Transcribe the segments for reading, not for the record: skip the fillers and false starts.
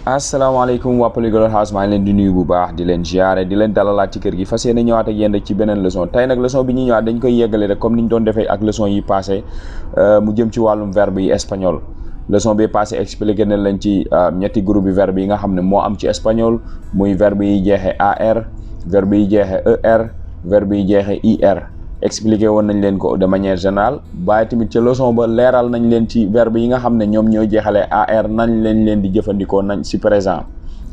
asalaamaaleykum waa PolyglotHouse maa ngi leen di nuyu bu baax di leen ziare di leen dalalaat ci kër gi fas yéene ñëwaat ak yéen rek ci beneen leçon tey nag leçon bi ñuy ñëwaat dañ koy yeggale rek comme ni ñu doon defee ak leçon yi passé mu jëm ci wàllum verbe yi espagnol. leçon bi passé expliqué nañ leen ci ñetti groupe yi verbe yi nga xam ne moo am ci espagnol muy verbe yi jeexee ar, verbe yi jeexee er, verbe yi jeexee ir. expliqué woon nañ leen ko de manière générale waaye tamit ci leçon ba leeral nañ leen ci verbe yi nga xam ne ñoom ñooy jeexalee ar nañ leen di jëfandikoo nañ si présent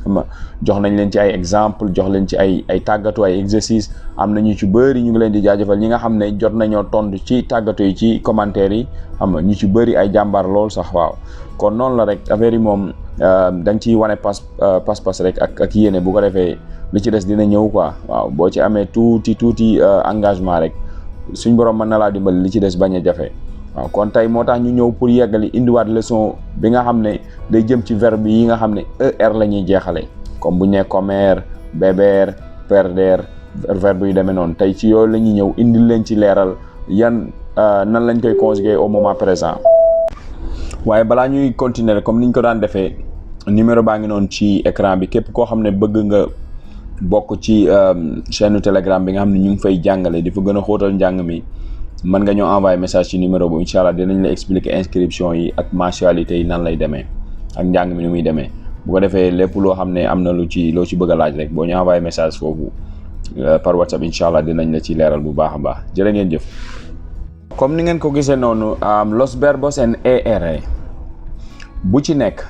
xam nga jox nañ leen ci ay exemple jox leen ci ay tàggatu ay exercice am na ñu ci bëri ñu ngi leen di jaajëfal ñi nga xam ne jot nañoo tontu ci tàggatu yi ci commentaire yi xam nga ñu ci bëri ay jàmbaar lool sax waaw kon noonu la rek affaire yi moom da nga ciy wane pas rek ak yéene bu ko defee li ci des dina ñëw quoi waaw boo ci amee tuuti engagement rek suñ borom mën na laa dimbali li ci des bañ a jafe waaw kon tey moo tax ñu ñëw pour yeggali indiwaat leçon bi nga xam ne day jëm ci verbe yi nga xam ne er la ñuy jeexale comme bu ñu nee comer, beber, perder verbe yu demee noonu tey ci yooyu la ñuy ñëw indil leen ci leeral yan nan lañ koy conjuguer au moment présent. waaye balaa ñuy continuer comme niñ ko daan defee numéro baa ngi noonu ci écran bi képp koo xam ne bëgg nga bokk ci chaîne Telegram bi nga xam ne ñu ngi fay jàngale di fa gën a xóotal njàng mi mën nga ñoo envoyer message ci numéro bu incha allah dinañ la expliquer inscription yi ak mensualité yi nan lay demee ak njàng mi ni muy demee bu ko defee lépp loo xam ne am na loo ci bëgg a laaj rek boo ñu envoyer message foofu par WhatsApp incha allah dinañ la ci leeral bu baax a baax jërë ngeen jëf. comme ni ngeen ko gisee noonu los verbos en er bu ci nekk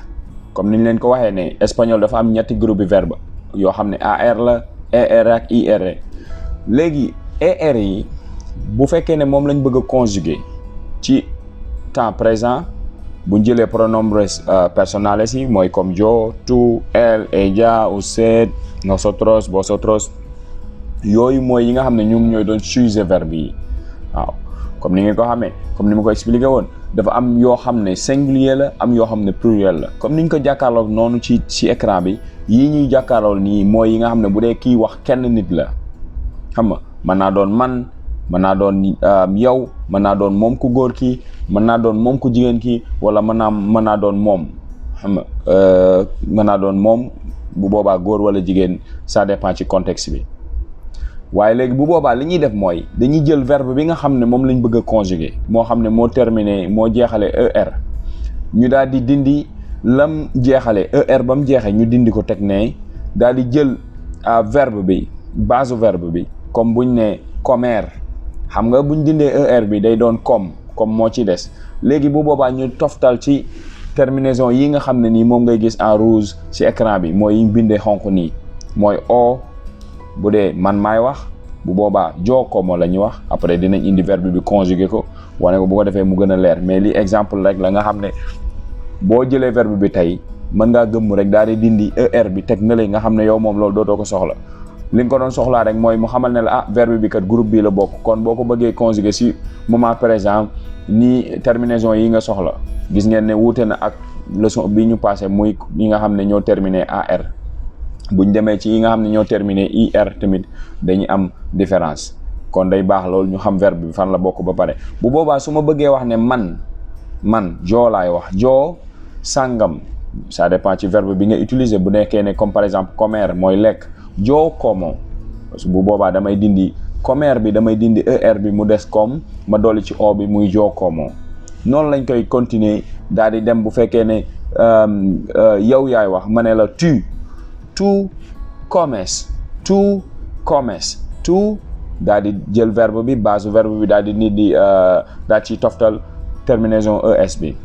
comme niñ leen ko waxee ne espagnol dafa am ñetti groupe verbe yoo xam ne ar la er ak ir léegi er yi bu fekkee ne moom lañ bëgg a conjuguer ci temps présent bu jëlee pronombres personales yi mooy comme yo, tú, él, ella, usted, nosotros, vosotros yooyu mooy yi nga xam ne ñoom ñooy doon sujet verbe yi waaw comme ni ngeen ko xamee comme ni ma ko expliqué woon dafa am yoo xam ne singulier la am yoo xam ne pluriel la comme niñ ko jàkkaarloo noonu ci écran bi yii ñuy jàkkaarloo nii mooy yi nga xam ne bu dee kii wax kenn nit la xam nga mën naa doon man mën naa doon yow mën naa doon moom ku góor kii mën naa doon moom ku jigéen kii wala mën naa doon moom xam nga mën naa doon moom bu boobaa góor wala jigéen ça dépend ci contexte bi waaye léegi bu boobaa li ñuy def mooy dañuy jël verbe bi nga xam ne moom lañ bëgg a conjuguer moo xam ne moo terminé moo jeexale er ñu daal di dindi lam jeexale er ba mu jeexee ñu dindi ko teg ne daal di jël verbe bi base verbe bi comme buñ ne comer xam nga buñ dindee er bi day doon comme moo ci des léegi bu boobaa ñu toftal ci terminaison yi nga xam ne nii moom ngay gis en rouge ci écran bi mooy yi bindee xonq nii mooy o bu dee man maay wax bu boobaa joo como la ñuy wax après dinañ indi verbe bi conjuguer ko wane ko bu ko defee mu gën a leer mais li exemple rek la nga xam ne boo jëlee verbe bi tey mën ngaa gëmm rek daal di dindi er bi teg na la nga xam ne yow moom loolu dootoo ko soxla li nga ko doon soxlaa rek mooy mu xamal ne la verbe bi kat groupe bi la bokk kon boo ko bëggee conjuguer si moment présent nii terminaison yi nga soxla gis ngeen ne wuute na ak leçon bi ñu passé muy yi nga xam ne ñoo terminé ar buñ demee ci yi nga xam ne ñoo terminé ir tamit dañuy am différence kon day baax loolu ñu xam verbe bi fan la bokk ba pare bu boobaa su ma bëggee wax ne man joo laay wax joo sàngam ça dépend ci verbe bi nga utiliser bu nekkee ne comme par exemple comer mooy lekk joo como bu boobaa damay dindi comer bi damay dindi er bi mu des comme ma dolli ci o bi muy joo como noonu lañ koy continuer daal di dem bu fekkee ne yow yaay wax ma ne la tú comes tú daal di jël verbe bi base verbe bi daal di nit di daal ci toftal terminaison es bi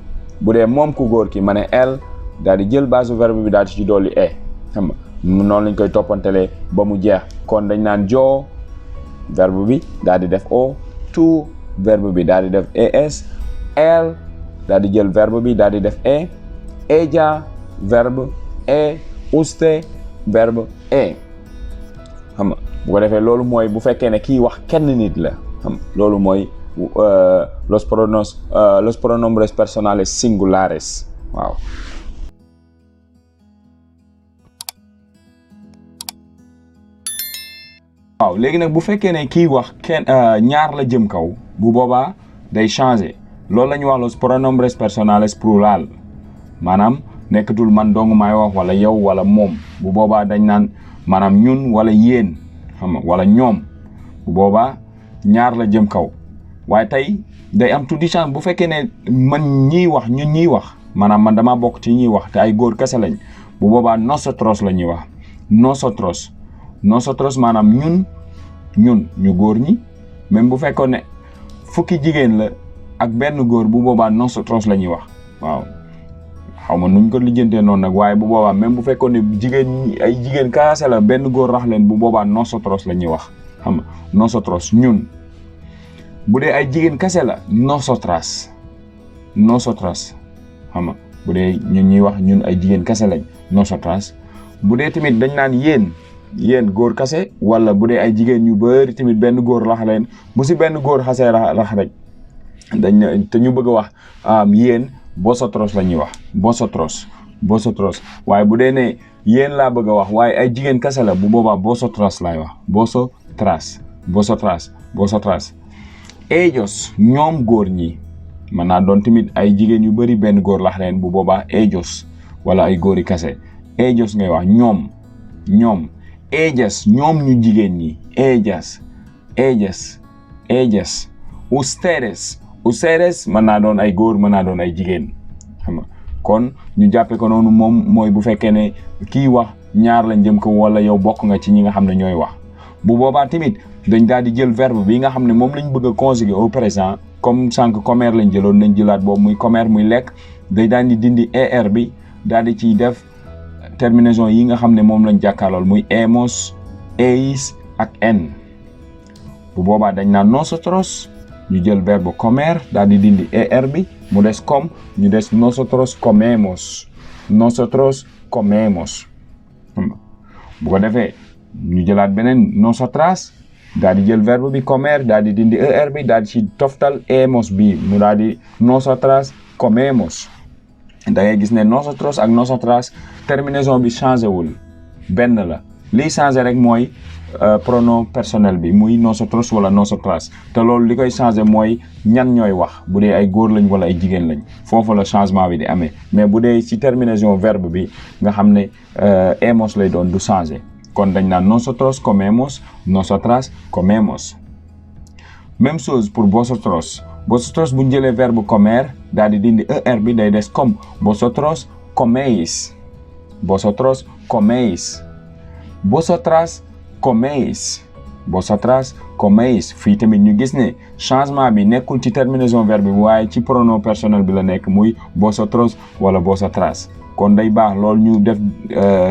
bu dee moom ku góor ki ma ne el daal di jël base verbe bi daal di ci dolli xam nga noonu lañ koy toppantelee ba mu jeex kon dañ naan joo verbe bi daal di def o tú verbe bi daal di def es el daal di jël verbe bi daal di def ella verbe usted verbe xam nga bu ko defee loolu mooy bu fekkee ne kii wax kenn nit la xam loolu mooy los pronombres personales singulares waaw. waaw léegi nag bu fekkee ne kii wax kenn ñaar la jëm kaw bu boobaa day changer loolu la ñuy wax los pronombres personales plural maanaam nekkatul man dong maay wax wala yow wala moom. Bu boobaa dañ naan maanaam ñun wala yéen xam nga wala ñoom. Bu boobaa ñaar la jëm kaw waaye tey day am tuuti chance bu fekkee ne man ñiy wax ñun ñiy wax maanaam man damaa bokk ci ñiy wax te ay góor kese lañ bu boobaa nosotros la ñuy wax nosotros maanaam ñun ñu góor ñi même bu fekkoon ne fukki jigéen la ak benn góor bu boobaa nosotros la ñuy wax waaw xaw ma nuñ ko lijjantee noonu nag waaye bu boobaa même bu fekkoon ne ay jigéen kaase la benn góor rax leen bu boobaa nosotros la ñuy wax xam nga nosotros ñun bu dee ay jigéen kese la nosotras xam nga bu dee ñun ñuy wax ñun ay jigéen kese lañ nosotras bu dee tamit dañ naan yéen góor kase wala bu dee ay jigéen ñu bëri tamit benn góor rax leen bu si benn góor xasee rax rek te ñu bëgg a wax yéen vosotros la ñuy wax vosotros waaye bu dee ne yéen laa bëgg a wax waaye ay jigéen kase la bu boobaa vosotras laay wax vosotras ellos ñoom góor ñi mën naa doon tamit ay jigéen yu bëri benn góor lax leen bu boobaa ellos wala ay góori kase ellos ngay wax ñoom ellas ñoom ñu jigéen ñi ellas ustedes mën naa doon ay góor mën naa doon ay jigéen xam nga kon ñu jàppe ko noonu moom mooy bu fekkee ne kii wax ñaar lañ jëm ko wala yow bokk nga ci ñi nga xam ne ñooy wax bu boobaa tamit dañ daal di jël verbe bi nga xam ne moom lañ bëgg a conjuguer au présent comme sànq comer lañ jëloon nañ jëlaat boobu muy comer muy lekk day daal di dindi er bi daal di ciy def terminaison yi nga xam ne moom lañ jàkkaarlool muy hemos eis ak en bu boobaa dañ naan nosotros ñu jël verbe comer daal di dindi er bi mu des comme ñu des nosotros comemos bu ko defee ñu jëlaat beneen nosotras daal di jël verbe bi comer daal di dindi er bi daal di ci toftal hemos bi mu daal di nosotras comemos da ngay gis ne nosotros ak nosotras terminaison bi changé wul benn la liy changé rek mooy pronom personnel bi muy nosotros wala nosotras te loolu li koy changé mooy ñan ñooy wax bu dee ay góor lañ wala ay jigéen lañ foofu la changement bi di amee mais bu dee ci terminaison verbe bi nga xam ne hemos lay doon du changé kon dañ naan nosotros comemos nosotras comemos même chose pour vosotros bu ñu jëlee verbe comer daal di dindi er bi day des comme vosotros coméis vosotras coméis fii tamit ñu gis ne changement bi nekkul ci terminaison verbe bi waaye ci pronom personnel bi la nekk muy vosotros wala vosotras kon day baax loolu ñu def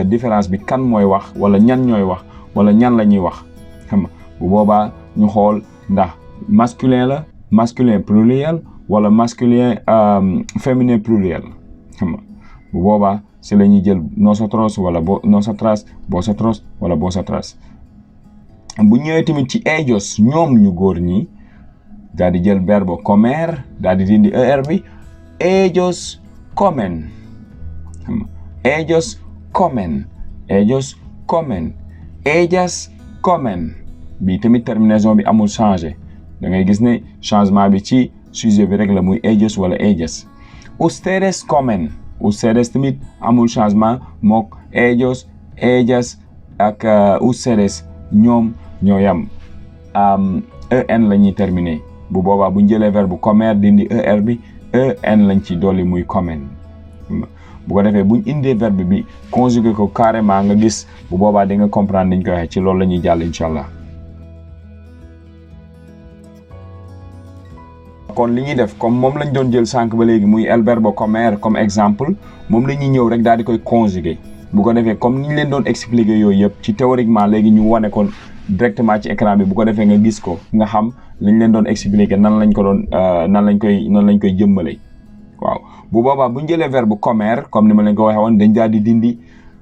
différence bi kan mooy wax wala ñan ñooy wax wala ñan la ñuy wax xam nga bu boobaa ñu xool ndax masculin pluriel wala masculin féminin pluriel xam nga bu boobaa si la ñuy jël nosotros wala nosotras vosotros wala vosotras bu ñëwee tamit ci ellos ñoom ñu góor ñi daal di jël verbe comer daal di dindi er bi ellos comen ellas comen bi tamit terminaison bi amul changé da ngay gis ne changement bi ci sujet bi rek la muy ellos wala ellas ustedes tamit amul changement mook ellos ellas ak ustedes ñoom ñoo yam en la ñuy terminer bu boobaa bu ñu jëlee verbe comer dindi er bi en lañ ci dolli muy comen bu ko defee bu ñu indee verbe bi conjuguer ko carrément nga gis bu boobaa di nga comprendre niñ koy waxee ci loolu la ñuy jàll incha allah. kon li ñuy def comme moom lañ doon jël sànq ba léegi muy el verbe comer comme exemple moom la ñuy ñëw rek daal di koy conjuguer bu ko defee comme ni ñu leen doon expliquer yooyu yëpp ci théoriquement léegi ñu wane ko directement ci écran bi bu ko defee nga gis ko nga xam li ñu leen doon expliquer nan lañ koy jëmmale waaw bu boobaa bu ñu jëlee verbe comer comme ni ma leen ko waxee woon dañ daal di dindi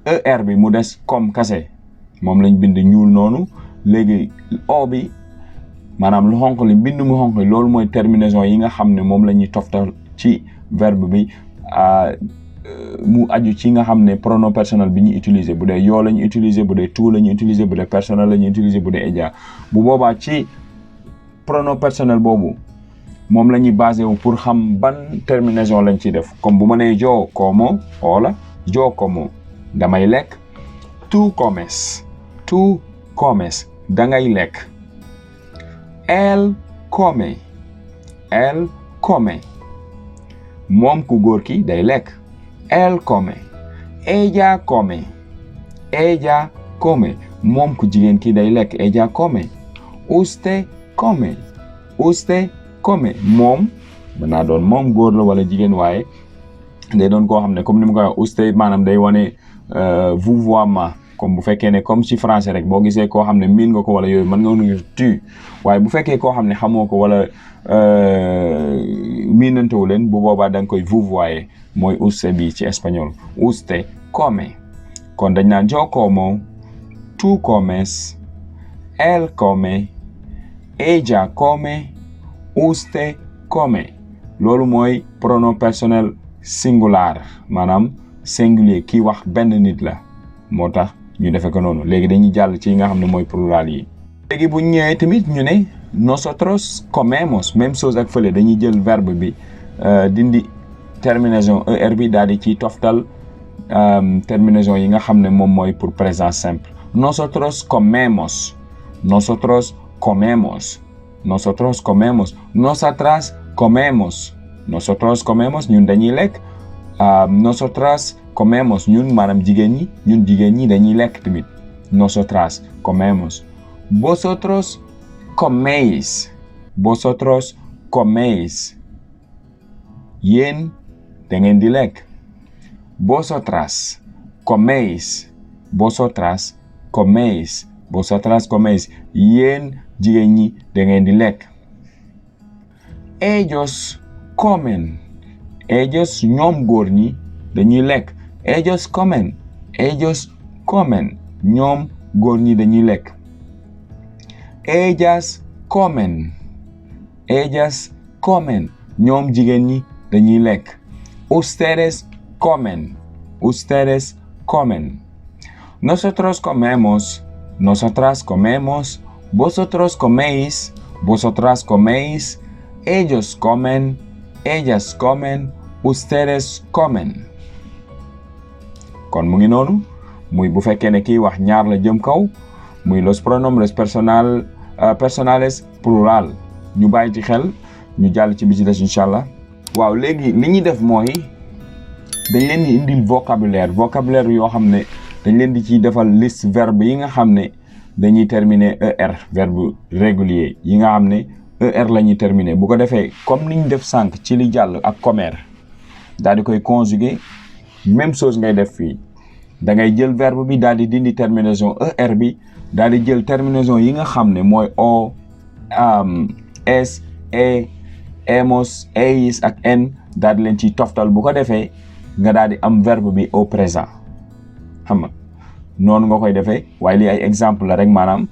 er bi mu des comme kase moom lañ bind ñuul noonu léegi o bi maanaam lu xonq li mbind mu xonq li loolu mooy terminaison yi nga xam ne moom la ñuy toftal ci verbe bi mu aju ci nga xam ne pronom personnel bi ñu utiliser bu dee yoo la ñu utiliser bu dee tu la ñu utiliser bu dee personnel la ñu utiliser bu dee eja bu boobaa ci pronom personnel boobu moom la ñuy basé wu pour xam ban terminaison lañ ciy def. Comme bu ma nee yo como, wala yo como damay lekk. Tú comes dangay lekk. Él come moom ku góor ki day lekk. Él come. Ella come moom ku jigéen ki day lekk. Ella come. Usted come moom mën naa doon moom góor la wala jigéen, waaye day doon koo xam ne comme ni ma ko wax usted maanaam day wane vouvoiement. Comme bu fekkee ne comme ci français rek boo gisee koo xam ne miin nga ko wala yooyu mën nga nuyu tu, waaye bu fekkee koo xam ne xamoo ko wala miinantewu leen, bu boobaa da nga koy vouvoyer, mooy usted bi ci espagnol. Usted come. Kon dañ naan yo como, tú comes, él come, ella come, usted come. Loolu mooy pronom personnel singular, maanaam singulier, kii wax benn nit la, moo tax ñu defe ko noonu. Léegi dañuy jàll ci nga xam ne mooy plural yi. Léegi bu ñëwee tamit ñu ne nosotros comemos, même chose ak fële, dañuy jël verbe bi dindi terminaison er bi daal di ci toftal terminaison yi nga xam ne moom mooy pour présent simple. Nosotros comemos. Nosotras comemos. Nosotros comemos, ñun dañuy lekk. Nosotras comemos, ñun maanaam jigéen ñi dañuy lekk tamit. Nosotras comemos. Vosotros coméis. Yéen da ngeen di lekk. Vosotras coméis. Yéen jigéen ñi da ngeen di lekk. Ellos comen. Ñoom góor ñi dañuy lekk. Ellos comen. Ñoom góor ñi dañuy lekk. Ellas comen. Ñoom jigéen ñi dañuy lekk. Ustedes comen. Nosotros comemos. Nosotras comemos. Vosotros coméis. Vosotras coméis. Ellos comen. Ellas comen. Ustedes comen. Kon mu ngi noonu, muy bu fekkee ne kii wax ñaar la jëm kaw, muy los pronombres personales plural. ñu bàyyi ci xel, ñu jàll ci bi ci des incha allah. waaw léegi li ñuy def mooy dañ leen di indil vocabulaire yoo xam ne dañ leen di ciy defal liste verbe yi nga xam ne dañuy terminer er, verbe régulier yi nga xam ne er la ñuy terminer. bu ko defee comme ni ñu def sànq ci li jàll ak comer, daal di koy conjuguer, même chose ngay def fii. da ngay jël verbe bi daal di dindi terminaison er bi, daal di jël terminaison yi nga xam ne mooy o, es, hemos, eis ak en, daal di leen ciy toftal. bu ko defee nga daal di am verbe bi au présent. xam nga noonu nga koy defee, waaye lii ay exemple la rek, maanaam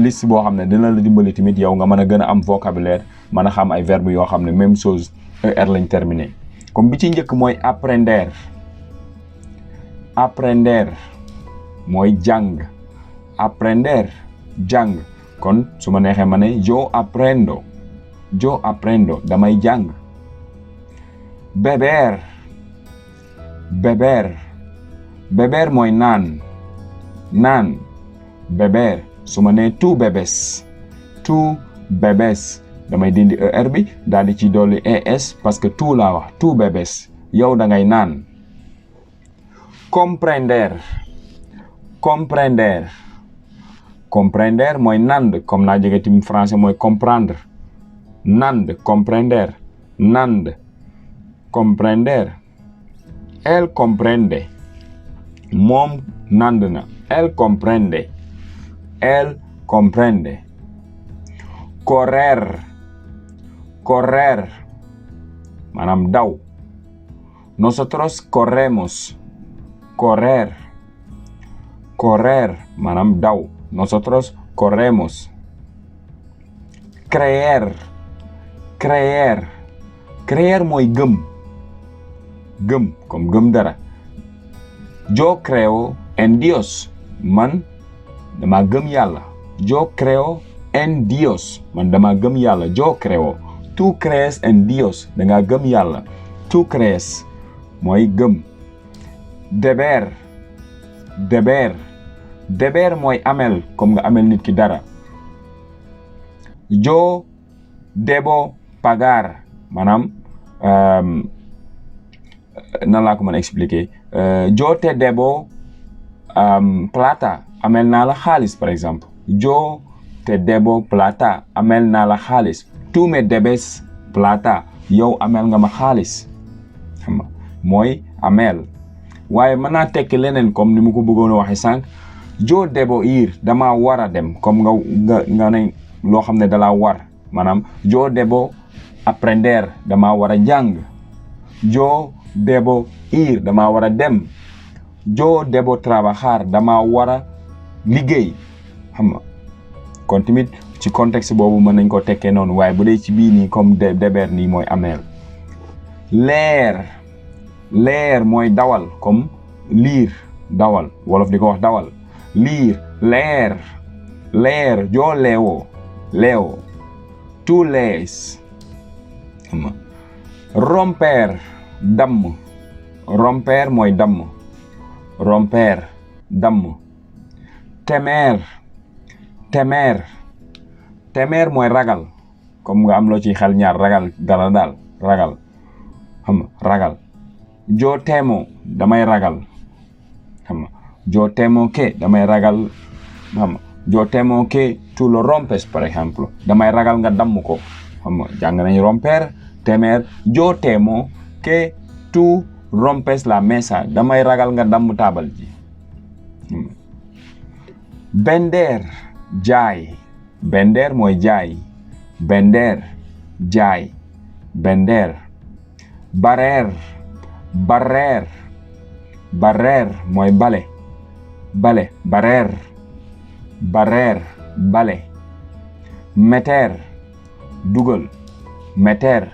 liste boo xam ne dina la dimbali tamit yow nga mën a gën a am vocabulaire, mën a xam ay verbe yoo xam ne même chose er lañ terminé. comme bi ci njëkk mooy aprender mooy jàng. jàng. kon su ma neexee ma ne yo aprendo damay jàng. beber mooy naan. beber. su ma nee tú bebes damay dindi er bi daal di ci dolli es, parce que tú laa wax. tú bebes, yow da ngay naan. comprender mooy nand, comme naa jege tim français mooy comprendre. comprender. él comprende, moom nand na. él comprende. correr maanaam daw. nosotros corremos. correr maanaam daw. nosotros corremos. creer mooy gëm comme gëm dara. yo creo en Dios, man dama gëm yàlla. yo creo en Dios, man dama gëm yàlla. yo creo. tú crees en Dios da ngaa gëm yàlla. Tú crees mooy gëm. Deber mooy amel comme nga amel nit ki dara. Yo debo pagar maanaam nan laa ko mën a expliquer. Yo te debo plata amel naa la xaalis par exemple. Yo te debo plata amel naa la xaalis. Tú me debes plata yow amel nga ma xaalis. xam nga mooy amel. waaye mën naa tekki leneen comme ni mu ko bëggoon a waxee sànq. Yo debo ir dama war a dem comme nga ne loo xam ne dalaa war maanaam yo debo aprender dama war a jàng. Yo debo ir dama war a dem. Yo debo trabajar dama war a liggéey. xam nga kon tamit ci contexte boobu mën nañ ko tekkee noonu waaye bu dee ci bii nii comme deber nii mooy ameel. leer mooy dawal comme liir dawal wolof di ko wax dawal. liir leer yo leo tú lees. xam nga romper damm. romper mooy damm. romper damm. temer mooy ragal comme nga am loo ci xel ñaar ragal dara daal ragal. xam nga ragal. yo temo damay ragal. xam nga yo temo que damay ragal. xam nga yo temo que tú lo rompes por ejemplo damay ragal nga damm ko. xam nga jàng nañ romper temer. Yo temo que tú rompes la mesa damay ragal nga damm taabal ji. vender jaay. vender mooy jaay. vender jaay. vender. barrer mooy bale. barrer bale. meter dugal. meter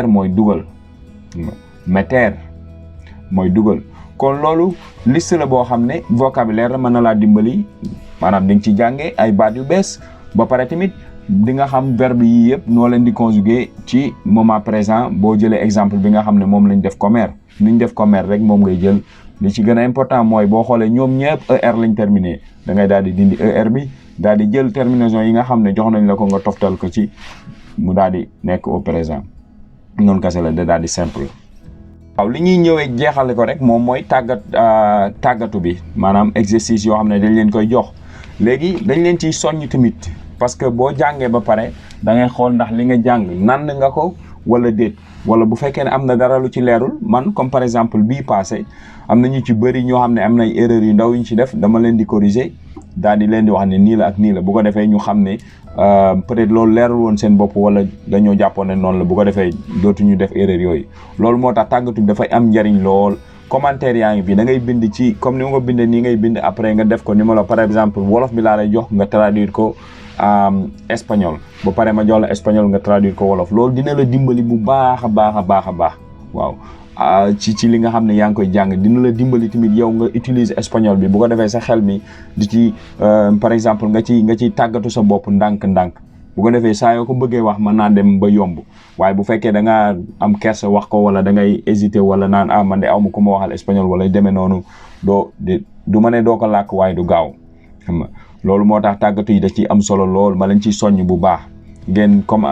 mooy dugal. meter mooy dugal. kon loolu liste la boo xam ne vocabulaire la mën na laa dimbali maanaam di nga ci jànge ay baat yu bees ba pare tamit di nga xam verbe yi yëpp noo leen di conjuguer ci moment présent boo jëlee exemple bi nga xam ne moom lañ def commerce niñ def commerce rek moom ngay jël. li ci gën a important mooy boo xoolee ñoom ñëpp er lañ terminé da ngay daal di dindi er bi daal di jël terminaison yi nga xam ne jox nañ la ko nga toftal ko ci mu daal di nekk au présent noonu kese la da daal di simple. waaw li ñuy ñëwee jeexale ko rek moom mooy tàggatu bi maanaam exercice yoo xam ne dañ leen koy jox léegi dañ leen ciy soññ tamit parce que boo jàngee ba pare da ngay xool ndax li nga jàng nan nga ko wala déet wala bu fekkee ne am na dara lu ci leerul man comme par exemple bii passé am na ñu ci bëri ñoo xam ne am nay erreur yu ndaw yu ñu ci def dama leen di corriger daal di leen di wax ne nii la ak nii la bu ko defee ñu xam ne peut-être loolu leerul woon seen bopp wala dañoo jàppoon ne noonu la bu ko defee dootuñu def erreur yooyu loolu moo tax tàggatu bi dafay am njariñ lool. commentaire yaa ngi fi da ngay bind ci comme ni ma ko bindee nii ngay bind après nga def ko ni ma la par exemple wolof bi laa lay jox nga traduire ko espagnol ba pare ma jox la espagnol nga traduire ko wolof loolu dina la dimbali bu baax a baax waaw ci li nga xam ne yaa ngi koy jàng dina la dimbali tamit yow nga utiliser espagnol bi bu ko defee sa xel mi di ci par exemple nga ciy tàggatu sa bopp ndànk-ndànk bu ko defee saa yoo ko bëggee wax mën naa dem ba yomb waaye bu fekkee da ngaa am kersa wax ko wala da ngay hésiter wala naan man de aw ma ku ma waxal espagnol wala demee noonu du ma ne doo ko làkk waaye du gaaw xam nga loolu moo tax tàggatu yi da ciy am solo lool ma leen ciy soññ bu baax ngeen comme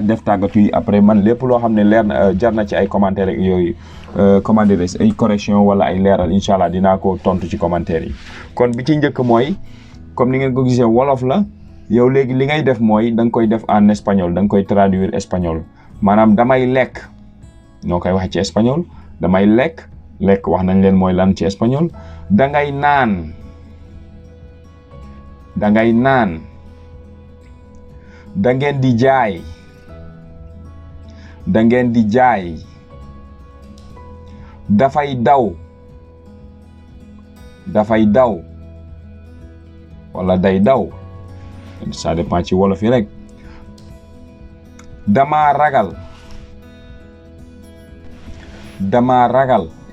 def tàggatu yi après man lépp loo xam ne leer na jar na ci ay commentaires ak yooyu commentaires ay correction wala ay leeral incha allah dinaa ko tontu ci commentaires yi. kon bi ci njëkk mooy comme ni ngeen ko gisee wolof la yow léegi li ngay def mooy da nga koy def en espagnol da nga koy traduire espagnol maanaam damay lekk noo koy waxee ci espagnol damay lekk wax nañ leen mooy lan ci espagnol dangay naan. da ngeen di jaay dafay daw wala day daw ça dépend ci wolof yi rek dama ragal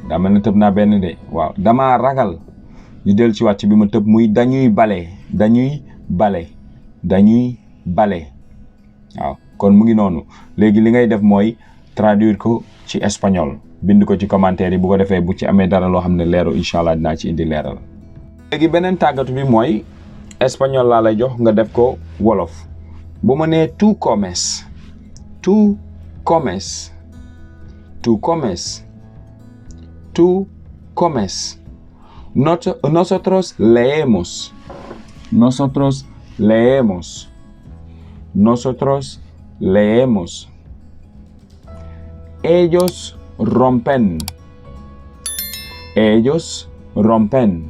daa mel ne tëb naa benn de waaw dama ragal ñu del ci wàcc bi ma tëb muy dañuy bale waaw kon mu ngi noonu léegi li ngay def mooy traduire ko ci espagnol bind ko ci commentaire yi bu ko defee bu ci amee dara loo xam ne leeru incha allah dinaa ci indi leeral. léegi beneen tàggatu bi mooy espagnol laa lay jox nga def ko wolof bu ma nee tú comes nosotros leemos. Ellos rompen.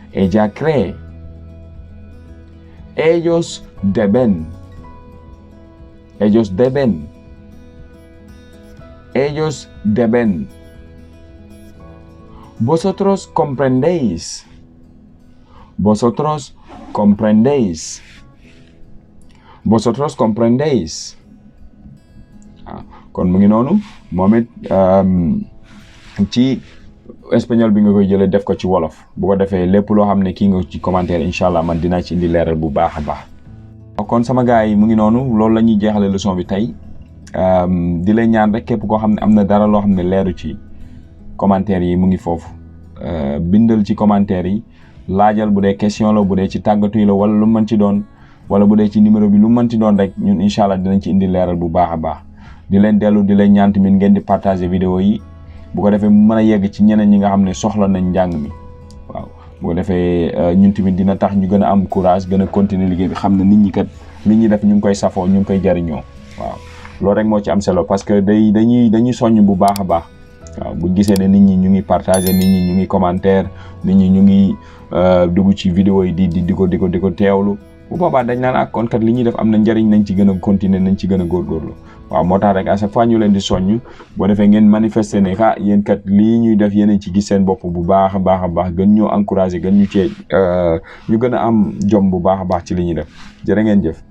Ella cree. Ellos deben. Vosotros comprendéis. Kon mu ngi noonu moom it ci espagnol bi nga koy jëlee def ko ci wolof bu ko defee lépp loo xam ne kii nga ci commentaire incha allah man dinaa ci indi leeral bu baax a baax. kon sama gars yi mu ngi noonu loolu la ñuy jeexale leçon bi tey di lay ñaan rek képp koo xam ne am na dara loo xam ne leeru ci commentaire yi mu ngi foofu bindal ci commentaire yi laajal bu dee question la bu dee ci tàggatu yi la wala lu mën ci doon wala bu dee ci numéro bi lu mën ci doon rek ñun incha allah dinañ ci indi leeral bu baax a baax di leen ñaan tamit ngeen di partager vidéo yi bu ko defee mu mën a yegg ci ñeneen ñi nga xam ne soxla nañ njàng mi waaw bu ko defee ñun tamit dina tax ñu gën a am courage gën a continuer liggéey bi xam ne nit ñi kat li ñuy def ñu ngi koy safoo ñu ngi koy jariñoo waaw loolu rek moo ci am solo parce que dañuy soññ bu baax a baax waaw bu gisee ne nit ñi ñu ngi partager nit ñi ñu ngi commentaire nit ñi ñu ngi dugg ci vidéo yi di ko teewlu bu boobaa dañ naan ak kon kat li ñuy def am na njariñ nañ ci gën a continuer nañ ci gën a góorgóorlu waaw moo tax rek à chaque fois ñu leen di soññ boo defee ngeen manifester ne yéen kat lii ñuy def yéen ci gis seen bopp bu baax a baax gën ñoo encourager gën ñu cee ñu gën a am jom bu baax a baax ci li ñuy def jërë ngeen jëf.